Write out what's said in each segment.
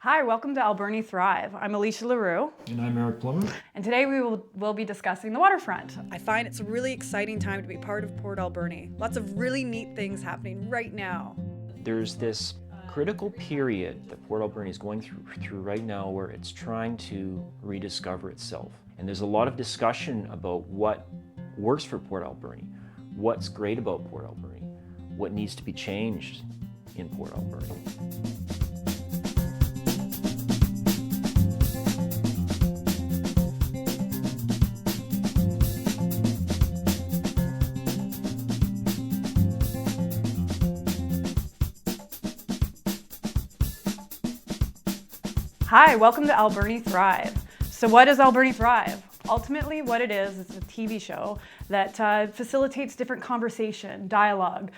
Hi, welcome to Alberni Thrive. I'm Alicia LaRue. And I'm Eric Plummer. And today we'll be discussing the waterfront. I find it's a really exciting time to be part of Port Alberni. Lots of really neat things happening right now. There's this critical period that Port Alberni is going through right now where it's trying to rediscover itself. And there's a lot of discussion about what works for Port Alberni, what's great about Port Alberni, what needs to be changed in Port Alberni. Hi, welcome to Alberni Thrive. So what is Alberni Thrive? Ultimately, what it is a TV show that facilitates different conversation, dialogue,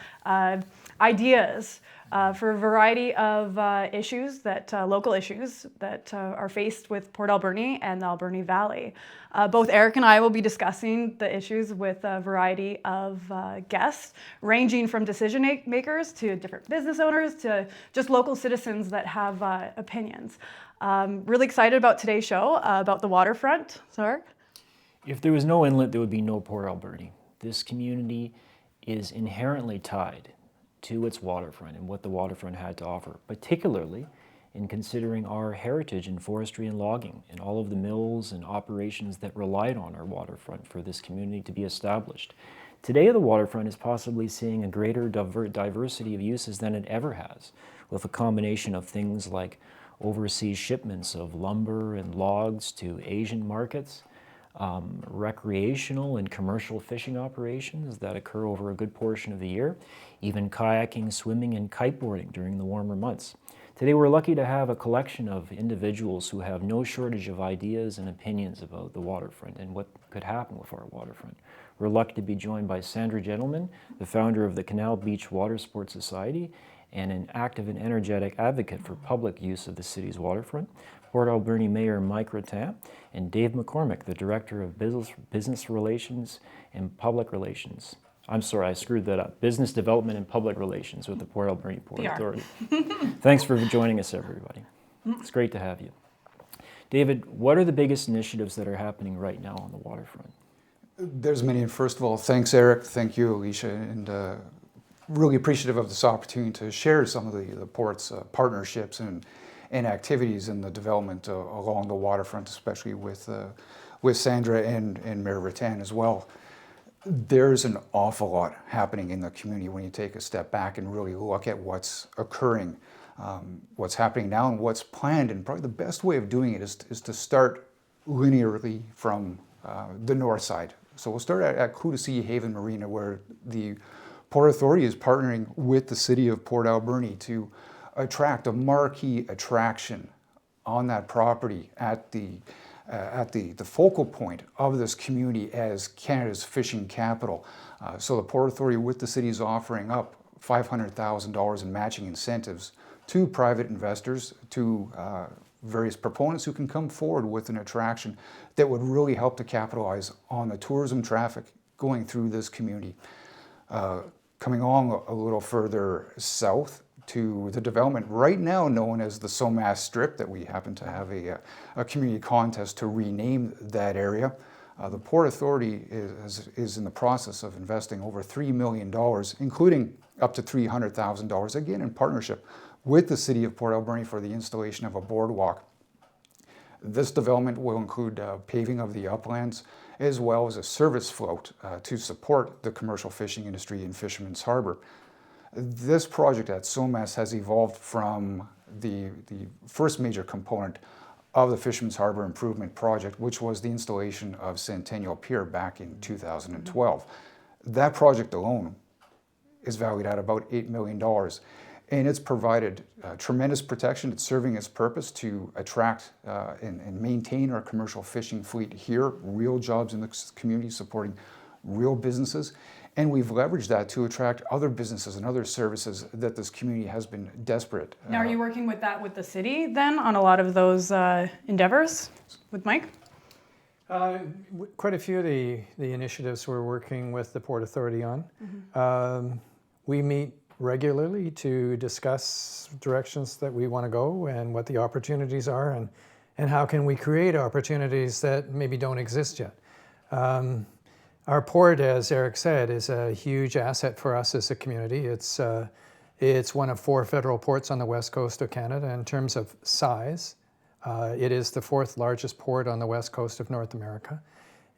ideas for a variety of issues, local issues that are faced with Port Alberni and the Alberni Valley. Both Eric and I will be discussing the issues with a variety of guests, ranging from decision makers to different business owners to just local citizens that have opinions. Really excited about today's show, about the waterfront. So, Eric? If there was no inlet, there would be no Port Alberni. This community is inherently tied to its waterfront and what the waterfront had to offer, particularly in considering our heritage in forestry and logging and all of the mills and operations that relied on our waterfront for this community to be established. Today, the waterfront is possibly seeing a greater diversity of uses than it ever has, with a combination of things like overseas shipments of lumber and logs to Asian markets, recreational and commercial fishing operations that occur over a good portion of the year, even kayaking, swimming, and kiteboarding during the warmer months. Today we're lucky to have a collection of individuals who have no shortage of ideas and opinions about the waterfront and what could happen with our waterfront. We're lucky to be joined by Sandra Gentleman, the founder of the Canal Beach Water Sports Society and an active and energetic advocate for public use of the city's waterfront, Port Alberni Mayor Mike Ruttan, and Dave McCormick, the Director of Business Relations and Public Relations. I'm sorry, I screwed that up. Business Development and Public Relations with the Port Alberni Port Authority. Thanks for joining us, everybody. It's great to have you. David, what are the biggest initiatives that are happening right now on the waterfront? There's many. First of all, thanks, Eric. Thank you, Alicia. And really appreciative of this opportunity to share some of the Port's partnerships and activities in the development along the waterfront, especially with Sandra and Mayor Ruttan as well. There's an awful lot happening in the community when you take a step back and really look at what's occurring, what's happening now and what's planned. And probably the best way of doing it is to start linearly from the north side. So we'll start at Kootasee Haven Marina, where the Port Authority is partnering with the city of Port Alberni to attract a marquee attraction on that property at the focal point of this community as Canada's fishing capital. So the Port Authority with the city is offering up $500,000 in matching incentives to private investors, to various proponents who can come forward with an attraction that would really help to capitalize on the tourism traffic going through this community. Coming along a little further south to the development right now known as the Somas Strip, that we happen to have a community contest to rename that area. The Port Authority is in the process of investing over $3 million, including up to $300,000, again in partnership with the city of Port Alberni for the installation of a boardwalk. This development will include paving of the uplands, as well as a service float to support the commercial fishing industry in Fisherman's Harbor. This project at Somas has evolved from the first major component of the Fisherman's Harbor Improvement Project, which was the installation of Centennial Pier back in 2012. That project alone is valued at about $8 million. And it's provided tremendous protection. It's serving its purpose to attract and maintain our commercial fishing fleet here, real jobs in the community, supporting real businesses. And we've leveraged that to attract other businesses and other services that this community has been desperate. Now, are you working with the city then on a lot of those endeavors with Mike? Quite a few of the initiatives we're working with the Port Authority on. We meet regularly to discuss directions that we want to go and what the opportunities are, and how can we create opportunities that maybe don't exist yet. Our port, as Eric said, is a huge asset for us as a community. It's one of 4 federal ports on the west coast of Canada in terms of size. It is the 4th largest port on the west coast of North America.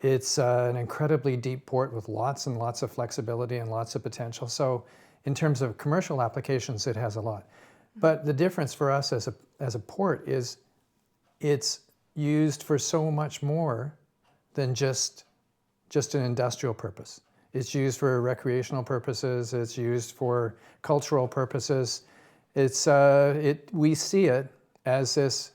It's an incredibly deep port with lots and lots of flexibility and lots of potential. So in terms of commercial applications, it has a lot. But the difference for us as a port is it's used for so much more than just an industrial purpose. It's used for recreational purposes. It's used for cultural purposes. We see it as this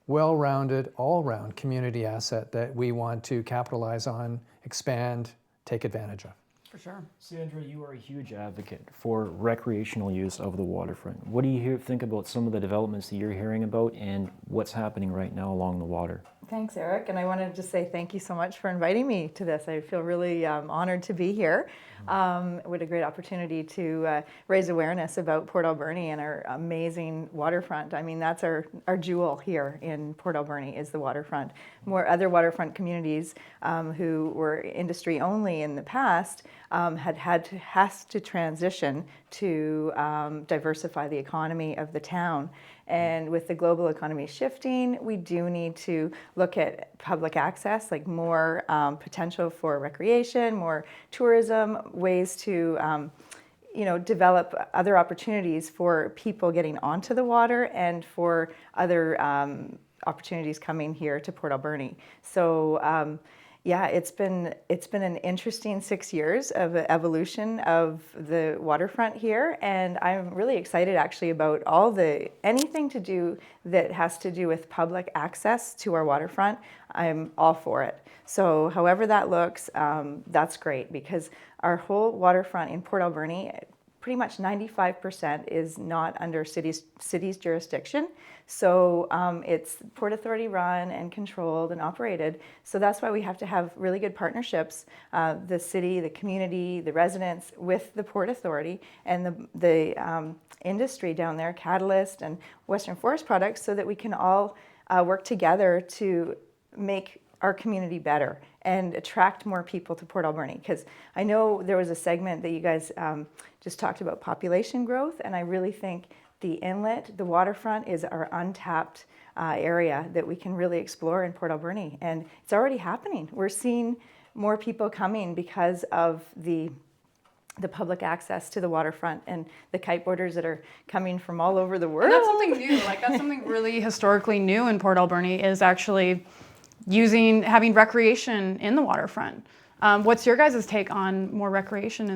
well-rounded, all-round community asset that we want to capitalize on, expand, take advantage of. For sure. Sandra, you are a huge advocate for recreational use of the waterfront. What do you think about some of the developments that you're hearing about and what's happening right now along the water? Thanks, Eric. And I wanted to just say thank you so much for inviting me to this. I feel really honored to be here. What a great opportunity to raise awareness about Port Alberni and our amazing waterfront. I mean, that's our jewel here in Port Alberni is the waterfront. More other waterfront communities who were industry only in the past has to transition to diversify the economy of the town. And with the global economy shifting, we do need to look at public access, like more potential for recreation, more tourism, ways to develop other opportunities for people getting onto the water and for other opportunities coming here to Port Alberni. So yeah, it's been an interesting 6 years of evolution of the waterfront here, and I'm really excited actually about anything to do that has to do with public access to our waterfront. I'm all for it. So however that looks, that's great because our whole waterfront in Port Alberni, pretty much 95% is not under city's jurisdiction. So it's Port Authority run and controlled and operated. So that's why we have to have really good partnerships, the city, the community, the residents with the Port Authority and the industry down there, Catalyst and Western Forest Products, so that we can all work together to make our community better and attract more people to Port Alberni. Because I know there was a segment that you guys just talked about population growth, and I really think the inlet, the waterfront is our untapped area that we can really explore in Port Alberni. And it's already happening. We're seeing more people coming because of the public access to the waterfront and the kiteboarders that are coming from all over the world. And that's something new. Like that's something really historically new in Port Alberni is actually having recreation in the waterfront. What's your guys' take on more recreation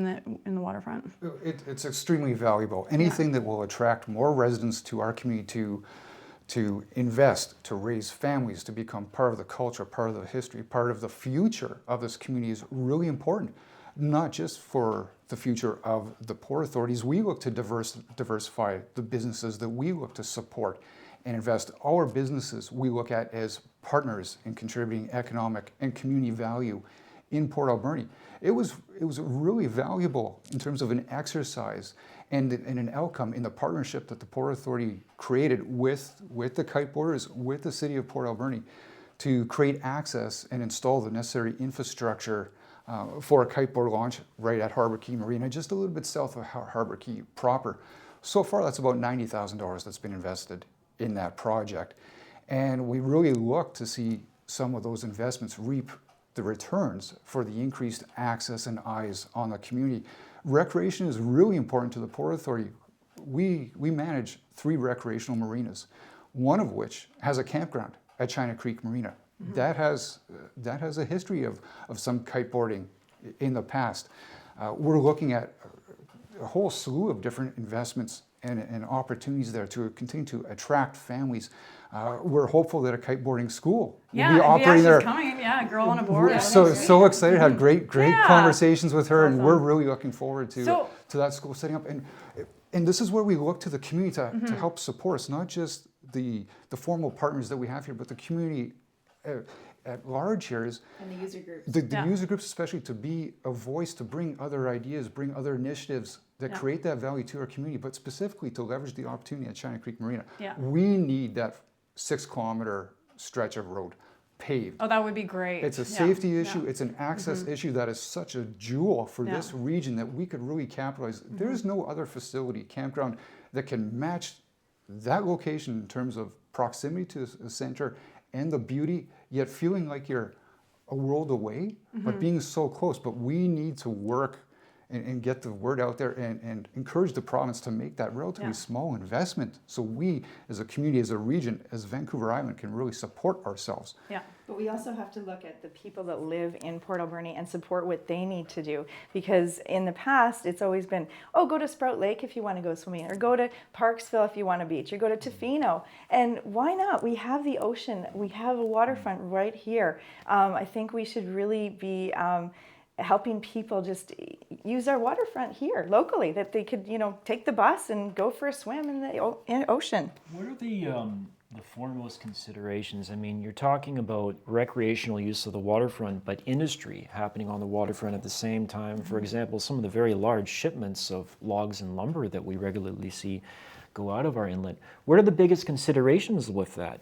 in the waterfront? It's extremely valuable. Anything that will attract more residents to our community to invest, to raise families, to become part of the culture, part of the history, part of the future of this community is really important. Not just for the future of the Port Authorities. We look to diversify the businesses that we look to support and invest. Our businesses we look at as partners in contributing economic and community value in Port Alberni. It was really valuable in terms of an exercise and an outcome in the partnership that the Port Authority created with the kiteboarders, with the City of Port Alberni, to create access and install the necessary infrastructure for a kiteboard launch right at Harbour Quay Marina, just a little bit south of Harbour Quay proper. So far, that's about $90,000 that's been invested in that project. And we really look to see some of those investments reap the returns for the increased access and eyes on the community. Recreation is really important to the Port Authority. We manage 3 recreational marinas, one of which has a campground at China Creek Marina. Mm-hmm. That has a history of some kiteboarding in the past. We're looking at a whole slew of different investments and opportunities there to continue to attract families. We're hopeful that a kiteboarding school will be operating there. Coming. Yeah, girl on a board. We're so excited. Had great conversations with her, Awesome. and we're really looking forward to that school setting up. And this is where we look to the community to help support us, not just the formal partners that we have here, but the community at large here is And the user groups. the Yeah. user groups, especially to be a voice, to bring other ideas, bring other initiatives that Yeah. create that value to our community, but specifically to leverage the opportunity at China Creek Marina. Yeah. We need that 6-kilometer stretch of road paved. Oh, that would be great. It's a Yeah. safety issue, Yeah. it's an access issue that is such a jewel for Yeah. this region that we could really capitalize. There's no other facility, campground, that can match that location in terms of proximity to the center and the beauty, yet feeling like you're a world away, but being so close. But we need to work and get the word out there and encourage the province to make that relatively Yeah. small investment so we, as a community, as a region, as Vancouver Island, can really support ourselves. Yeah. But we also have to look at the people that live in Port Alberni and support what they need to do. Because in the past, it's always been, oh, go to Sprout Lake if you want to go swimming, or go to Parksville if you want a beach, or go to Tofino. And why not? We have the ocean. We have a waterfront right here. I think we should really be helping people just use our waterfront here locally, that they could, take the bus and go for a swim in the ocean. What are the foremost considerations? I mean, you're talking about recreational use of the waterfront, but industry happening on the waterfront at the same time. For example, some of the very large shipments of logs and lumber that we regularly see go out of our inlet. What are the biggest considerations with that?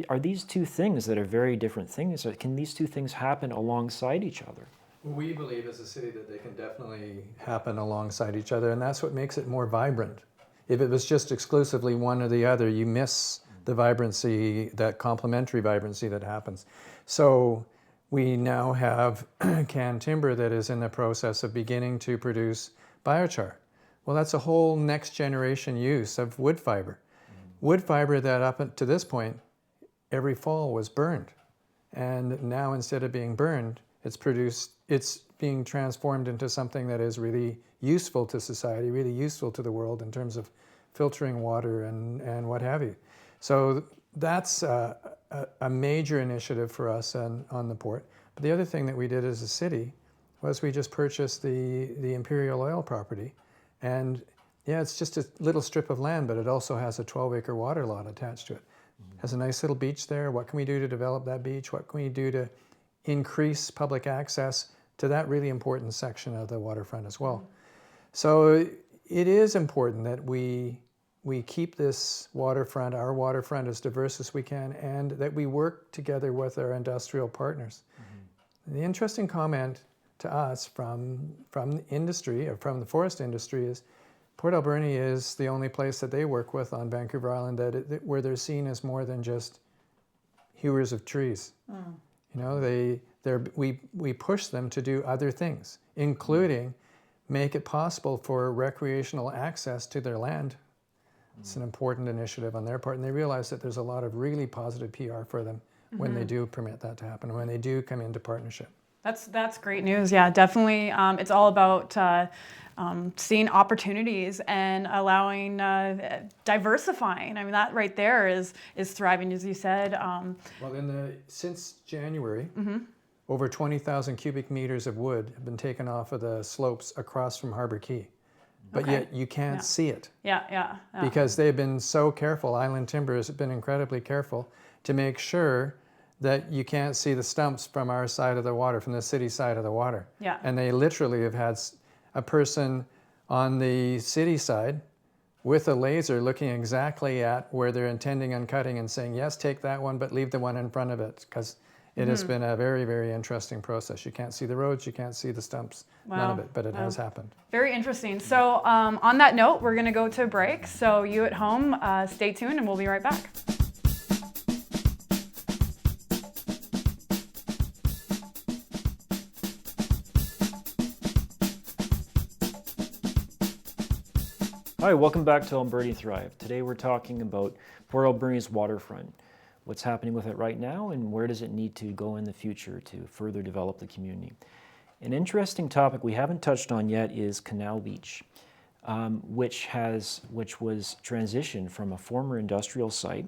Are these two things that are very different things, or can these two things happen alongside each other? We believe as a city that they can definitely happen alongside each other, and that's what makes it more vibrant. If it was just exclusively one or the other, you miss the vibrancy, that complementary vibrancy that happens. So we now have canned timber that is in the process of beginning to produce biochar. Well, that's a whole next generation use of wood fiber. Wood fiber that up to this point, every fall was burned. And now instead of being burned, it's being transformed into something that is really useful to society, really useful to the world in terms of filtering water and what have you. So that's a major initiative for us on the port. But the other thing that we did as a city was we just purchased the Imperial Oil property. And yeah, it's just a little strip of land, but it also has a 12-acre water lot attached to it. Has a nice little beach there. What can we do to develop that beach? What can we do to increase public access to that really important section of the waterfront as well? So it is important that we keep this waterfront, our waterfront, as diverse as we can, and that we work together with our industrial partners. The interesting comment to us from industry, or from the forest industry, is Port Alberni is the only place that they work with on Vancouver Island where they're seen as more than just hewers of trees. We push them to do other things, including make it possible for recreational access to their land. It's an important initiative on their part, and they realize that there's a lot of really positive PR for them when they do permit that to happen, when they do come into partnership. That's great news. Yeah, definitely. It's all about seeing opportunities and allowing diversifying. I mean, that right there is thriving, as you said. Well, since January, over 20,000 cubic meters of wood have been taken off of the slopes across from Harbour Quay. But Okay. yet you can't see it Yeah. because they've been so careful. Island Timber has been incredibly careful to make sure that you can't see the stumps from our side of the water, from the city side of the water. Yeah. And they literally have had a person on the city side with a laser looking exactly at where they're intending on cutting and saying, yes, take that one, but leave the one in front of it, because it has been a very, very interesting process. You can't see the roads, you can't see the stumps, none of Wow. it, but it has happened. Very interesting. So on that note, we're going to go to a break. So you at home, stay tuned, and we'll be right back. Hi, welcome back to Alberni Thrive. Today we're talking about Port Alberni's waterfront, what's happening with it right now, and where does it need to go in the future to further develop the community. An interesting topic we haven't touched on yet is Canal Beach, which was transitioned from a former industrial site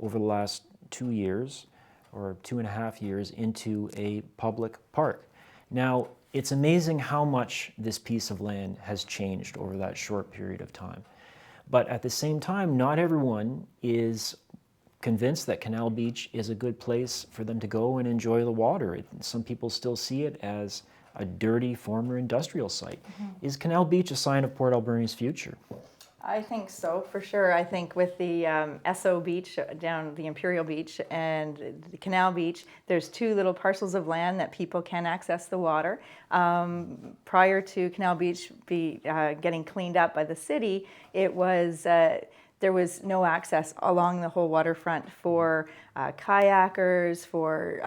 over the last 2 years or 2.5 years into a public park. Now, it's amazing how much this piece of land has changed over that short period of time. But at the same time, not everyone is convinced that Canal Beach is a good place for them to go and enjoy the water. Some people still see it as a dirty former industrial site. Is Canal Beach a sign of Port Alberni's future? I think so, for sure. I think with the Esso Beach down the Imperial Beach and the Canal Beach, there's two little parcels of land that people can access the water. Prior to Canal Beach getting cleaned up by the city, it was there was no access along the whole waterfront for kayakers, for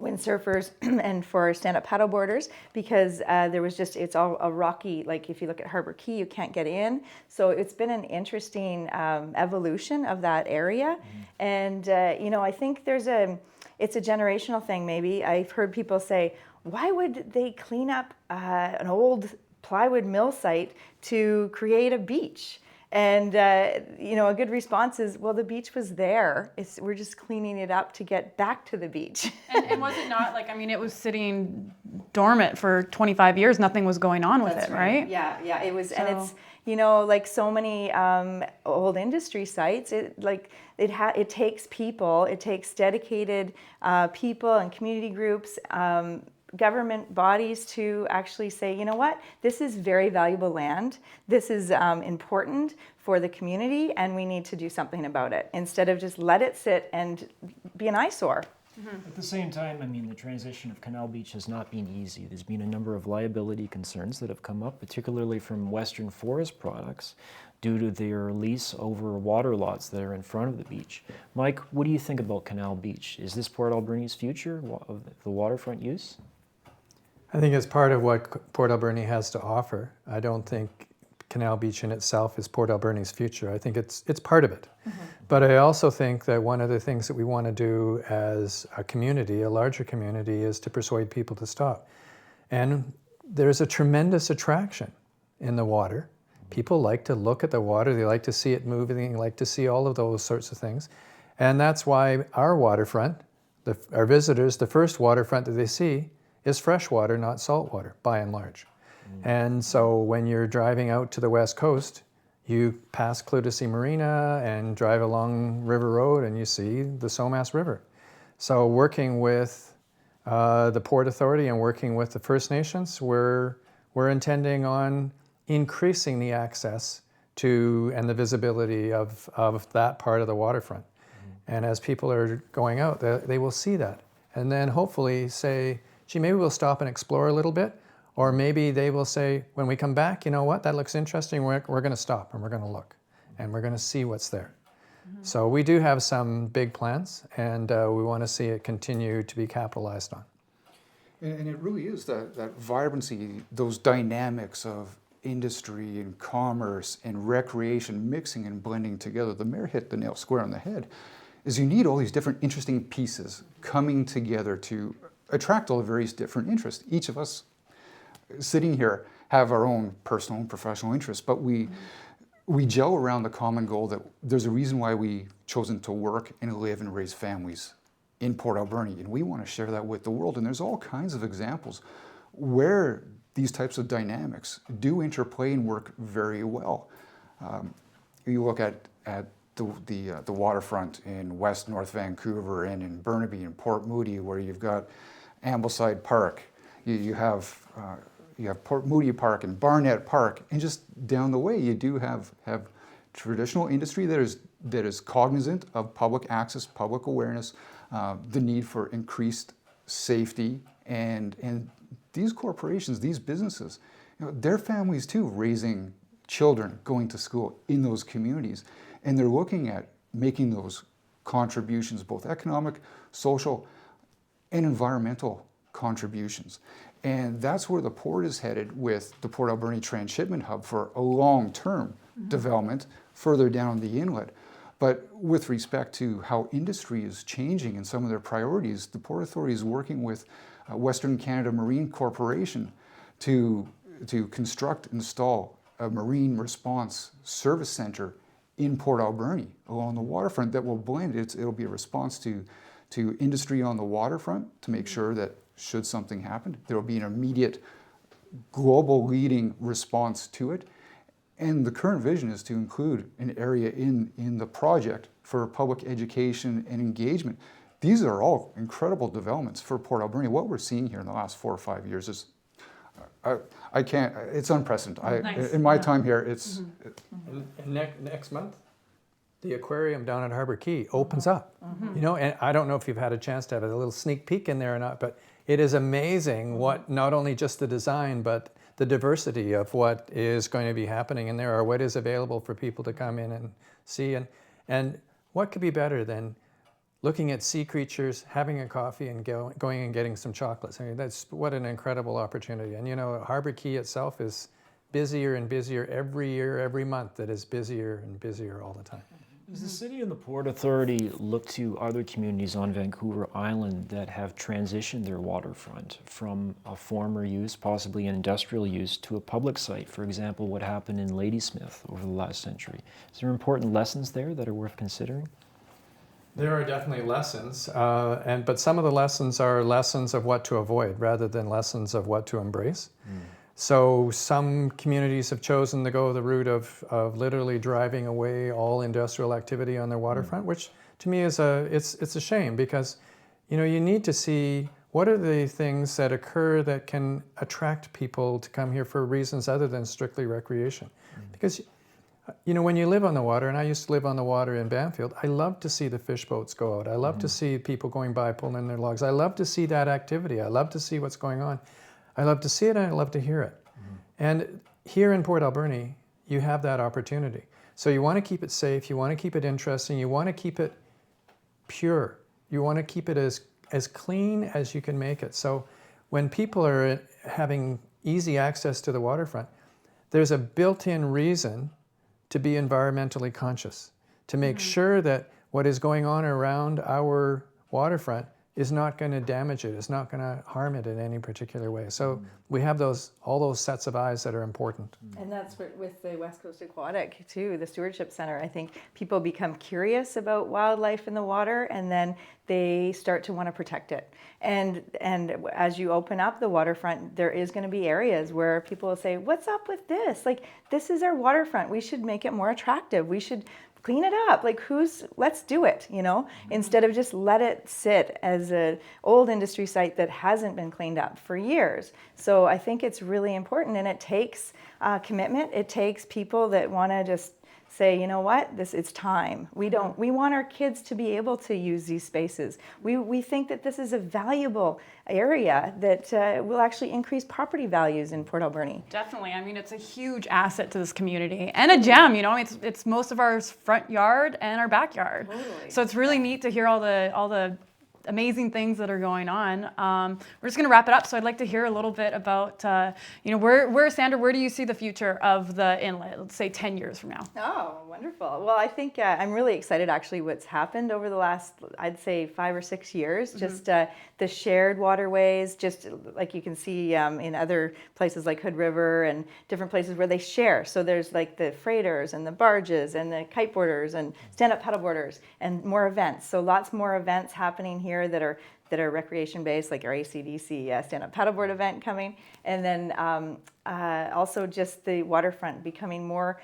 windsurfers, and for stand-up paddleboarders, because there was just, it's all a rocky, like if you look at Harbor Key, you can't get in. So it's been an interesting evolution of that area. And, you know, I think it's a generational thing maybe. I've heard people say, why would they clean up an old plywood mill site to create a beach? And, you know, a good response is, well, the beach was there. We're just cleaning it up to get back to the beach. And was it not like, I mean, it was sitting dormant for 25 years. Nothing was going on with it, right? Yeah, it was. So, and it's, you know, like so many old industry sites, it takes people, it takes dedicated people and community groups, government bodies to actually say, you know what, this is very valuable land. This is important for the community, and we need to do something about it instead of just let it sit and be an eyesore. At the same time, I mean, the transition of Canal Beach has not been easy. There's been a number of liability concerns that have come up, particularly from Western Forest Products, due to their lease over water lots that are in front of the beach. Mike, what do you think about Canal Beach? Is this Port Alberni's future of the waterfront use? I think it's part of what Port Alberni has to offer. I don't think Canal Beach in itself is Port Alberni's future. I think it's part of it. But I also think that one of the things that we want to do as a community, a larger community, is to persuade people to stop. And there's a tremendous attraction in the water. People like to look at the water, they like to see it moving, they like to see all of those sorts of things. And that's why our waterfront, our visitors, the first waterfront that they see is freshwater, not saltwater, by and large. And so when you're driving out to the west coast, you pass Clutha Marina and drive along River Road and you see the Somas River. So working with the Port Authority and working with the First Nations, we're intending on increasing the access to and the visibility of that part of the waterfront. And as people are going out, they will see that. And then hopefully say, gee, maybe we'll stop and explore a little bit. Or maybe they will say, when we come back, you know what, that looks interesting, we're going to stop and we're going to look and we're going to see what's there. So we do have some big plans, and we want to see it continue to be capitalized on. And it really is that vibrancy, those dynamics of industry and commerce and recreation mixing and blending together. The mayor hit the nail square on the head, is you need all these different interesting pieces coming together to attract all the various different interests. Each of us sitting here have our own personal and professional interests, but we gel around the common goal that there's a reason why we've chosen to work and live and raise families in Port Alberni, and we want to share that with the world. And there's all kinds of examples where these types of dynamics do interplay and work very well. You look at the waterfront in West North Vancouver and in Burnaby and Port Moody, where you've got Ambleside Park, you have Port Moody Park and Barnett Park, and just down the way you do have traditional industry that is cognizant of public access, public awareness, the need for increased safety, and these corporations, these businesses, their families too, raising children, going to school in those communities, and they're looking at making those contributions, both economic, social, and environmental contributions. And that's where the port is headed with the Port Alberni Transshipment Hub for a long-term development further down the inlet. But with respect to how industry is changing and some of their priorities, the Port Authority is working with Western Canada Marine Corporation to construct, install a marine response service center in Port Alberni along the waterfront that will blend. It'll be a response to industry on the waterfront to make sure that should something happen, there will be an immediate global leading response to it. And the current vision is to include an area in the project for public education and engagement. These are all incredible developments for Port Alberni. What we're seeing here in the last 4 or 5 years is, I can't, it's unprecedented. Nice. In my time here, it's, And next month, the aquarium down at Harbor Key opens up. You know, and I don't know if you've had a chance to have a little sneak peek in there or not, but it is amazing what, not only just the design, but the diversity of what is going to be happening in there, or what is available for people to come in and see. And what could be better than looking at sea creatures, having a coffee, and going and getting some chocolates? I mean, that's what an incredible opportunity. And you know, Harbor Key itself is busier and busier every year, every month. It is busier and busier all the time. Does the city and the Port Authority look to other communities on Vancouver Island that have transitioned their waterfront from a former use, possibly an industrial use, to a public site? For example, what happened in Ladysmith over the last century. Is there important lessons there that are worth considering? There are definitely lessons, but some of the lessons are lessons of what to avoid rather than lessons of what to embrace. So some communities have chosen to go the route of literally driving away all industrial activity on their waterfront, which to me is it's a shame, because you know, you need to see what are the things that occur that can attract people to come here for reasons other than strictly recreation. Because you know, when you live on the water, and I used to live on the water in Banfield, I love to see the fish boats go out. I love to see people going by pulling their logs. I love to see that activity. I love to see what's going on. I love to see it, and I love to hear it. And here in Port Alberni, you have that opportunity. So you want to keep it safe, you want to keep it interesting, you want to keep it pure. You want to keep it as clean as you can make it. So when people are having easy access to the waterfront, there's a built-in reason to be environmentally conscious, to make sure that what is going on around our waterfront is not going to damage it, is not going to harm it in any particular way. So we have all those sets of eyes that are important. And that's with the West Coast Aquatic too, the Stewardship Center. I think people become curious about wildlife in the water, and then they start to want to protect it. And as you open up the waterfront, there is going to be areas where people will say, "What's up with this? Like, this is our waterfront. We should make it more attractive. We should clean it up. Like, let's do it, you know, instead of just let it sit as an old industry site that hasn't been cleaned up for years." So I think it's really important, and it takes commitment. It takes people that want to just say, you know what, it's time. We want our kids to be able to use these spaces. We think that this is a valuable area that will actually increase property values in Port Alberni. Definitely. I mean, it's a huge asset to this community and a gem. You know, it's most of our front yard and our backyard. Totally. So it's really neat to hear all the amazing things that are going on. We're just going to wrap it up. So I'd like to hear a little bit about, you know, where Sandra, where do you see the future of the inlet? Let's say 10 years from now. Oh, wonderful. Well, I think I'm really excited actually what's happened over the last, I'd say 5 or 6 years. Just the shared waterways, just like you can see in other places like Hood River and different places where they share. So there's like the freighters and the barges and the kiteboarders and stand-up paddleboarders and more events. So lots more events happening here that are recreation based, like our ACDC stand-up paddleboard event coming, and then also just the waterfront becoming more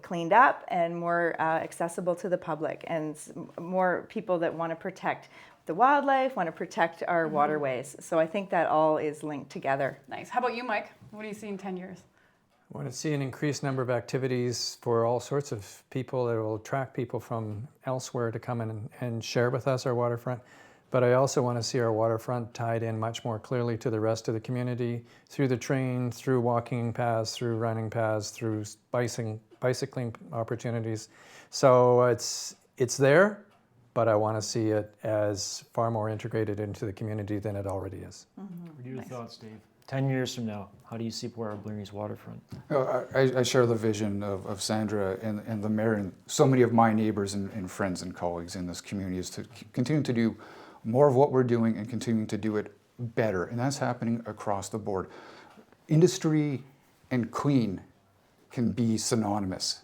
cleaned up and more accessible to the public, and more people that want to protect the wildlife, want to protect our waterways. So I think that all is linked together. Nice. How about you, Mike? What do you see in 10 years? I want to see an increased number of activities for all sorts of people that will attract people from elsewhere to come in and share with us our waterfront. But I also want to see our waterfront tied in much more clearly to the rest of the community, through the train, through walking paths, through running paths, through bicycling opportunities. So it's there, but I want to see it as far more integrated into the community than it already is. What are your thoughts, Dave? 10 years from now, how do you see Port Alberni's waterfront? I share the vision of Sandra and the mayor, and so many of my neighbors and friends and colleagues in this community, is to continue to do more of what we're doing and continuing to do it better. And that's happening across the board. Industry and clean can be synonymous.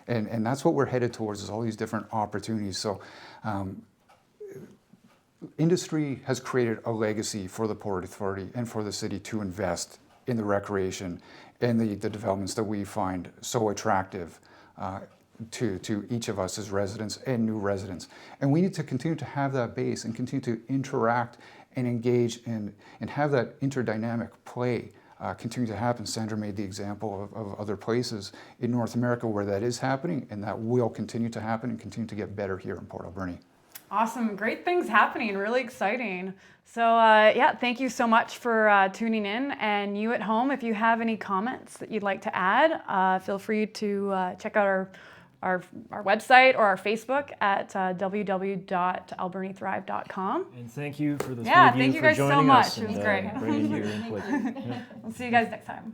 And that's what we're headed towards, is all these different opportunities. So industry has created a legacy for the Port Authority and for the city to invest in the recreation and the developments that we find so attractive. to each of us as residents and new residents. And we need to continue to have that base and continue to interact and engage and have that interdynamic play continue to happen. Sandra made the example of other places in North America where that is happening, and that will continue to happen and continue to get better here in Port Alberni. Awesome, great things happening, really exciting. So yeah, thank you so much for tuning in. And you at home, if you have any comments that you'd like to add, feel free to check out our website or our Facebook at www.albernithrive.com. And thank you for the Yeah, three of thank you you for guys so joining much. us It was and great. bringing your input. We'll see you guys next time.